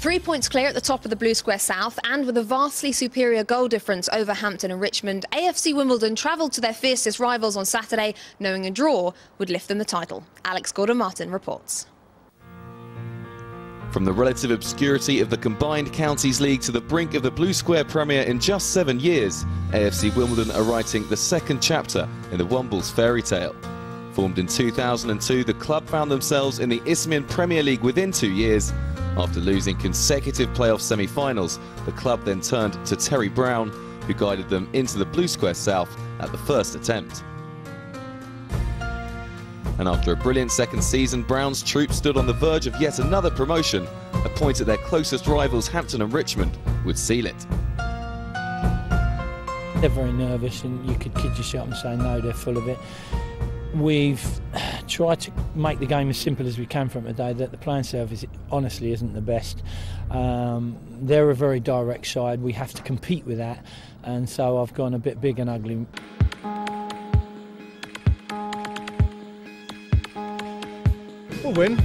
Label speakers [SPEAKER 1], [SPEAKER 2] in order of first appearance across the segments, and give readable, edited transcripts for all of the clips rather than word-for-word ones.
[SPEAKER 1] 3 points clear at the top of the Blue Square South, and with a vastly superior goal difference over Hampton and Richmond, AFC Wimbledon travelled to their fiercest rivals on Saturday, knowing a draw would lift them the title. Alex Gordon-Martin reports.
[SPEAKER 2] From the relative obscurity of the combined Counties League to the brink of the Blue Square Premier in just 7 years, AFC Wimbledon are writing the second chapter in the Wombles fairy tale. Formed in 2002, the club found themselves in the Isthmian Premier League within 2 years. After losing consecutive playoff semi-finals, the club then turned to Terry Brown, who guided them into the Blue Square South at the first attempt. And after a brilliant second season, Brown's troop stood on the verge of yet another promotion, a point at their closest rivals Hampton and Richmond would seal it.
[SPEAKER 3] They're very nervous, and you could kid yourself and say no, they're full of it. We've tried to make the game as simple as we can from today, that the playing surface honestly isn't the best. They're a very direct side, we have to compete with that, and so I've gone a bit big and ugly.
[SPEAKER 4] We'll win.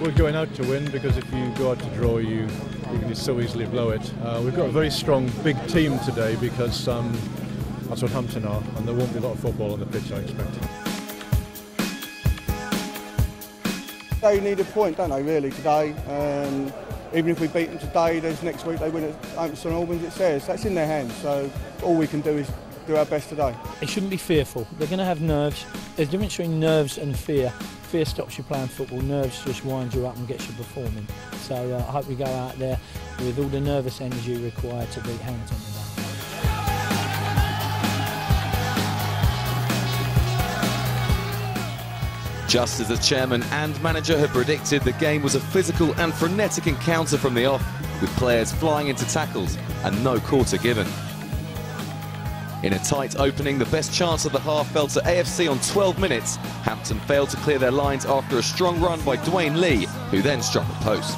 [SPEAKER 4] We're going out to win, because if you go out to draw, you can just so easily blow it. We've got a very strong, big team today, because that's what Hampton are, and there won't be a lot of football on the pitch, I expect.
[SPEAKER 5] They need a point, don't they, really, today. Even if we beat them today, there's next week they win at Hampton Albans, it says. That's in their hands, so all we can do is do our best today.
[SPEAKER 3] They shouldn't be fearful. They're going to have nerves. There's a difference between nerves and fear. Fear stops you playing football, nerves just winds you up and gets you performing. So I hope we go out there with all the nervous energy required to beat Hampton today.
[SPEAKER 2] Just as the chairman and manager had predicted, the game was a physical and frenetic encounter from the off, with players flying into tackles and no quarter given. In a tight opening, the best chance of the half fell to AFC on 12 minutes. Hampton failed to clear their lines after a strong run by Dwayne Lee, who then struck a post.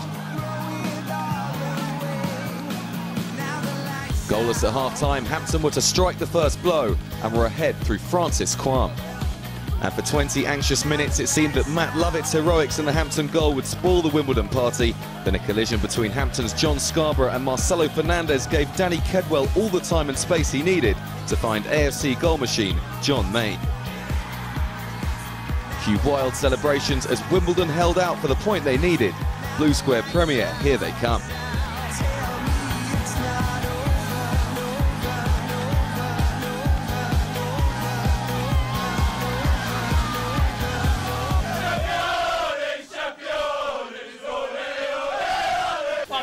[SPEAKER 2] Goalless at half-time, Hampton were to strike the first blow and were ahead through Francis Kwam. And for 20 anxious minutes, it seemed that Matt Lovett's heroics in the Hampton goal would spoil the Wimbledon party. Then a collision between Hampton's John Scarborough and Marcelo Fernandez gave Danny Kedwell all the time and space he needed to find AFC goal machine John Mayne. Few wild celebrations as Wimbledon held out for the point they needed. Blue Square Premier, here they come.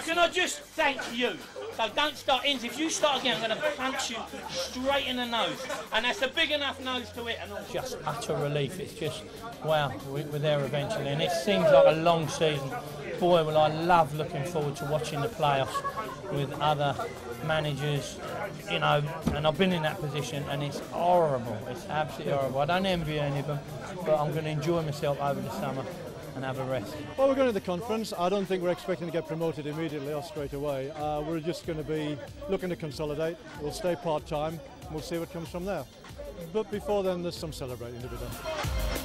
[SPEAKER 6] Can I just thank you? So don't start in. If you start again, I'm going to punch you straight in the nose. And that's a big enough nose to it. And all.
[SPEAKER 3] Just utter relief. It's just, wow, we're there eventually. And it seems like a long season. Boy, well, I love looking forward to watching the playoffs with other managers, you know, and I've been in that position, and it's horrible. It's absolutely horrible. I don't envy any of them, but I'm going to enjoy myself over the summer and have a rest.
[SPEAKER 4] Well, we're going to the conference. I don't think we're expecting to get promoted immediately or straight away. We're just going to be looking to consolidate. We'll stay part-time, and we'll see what comes from there. But before then, there's some celebrating to be done.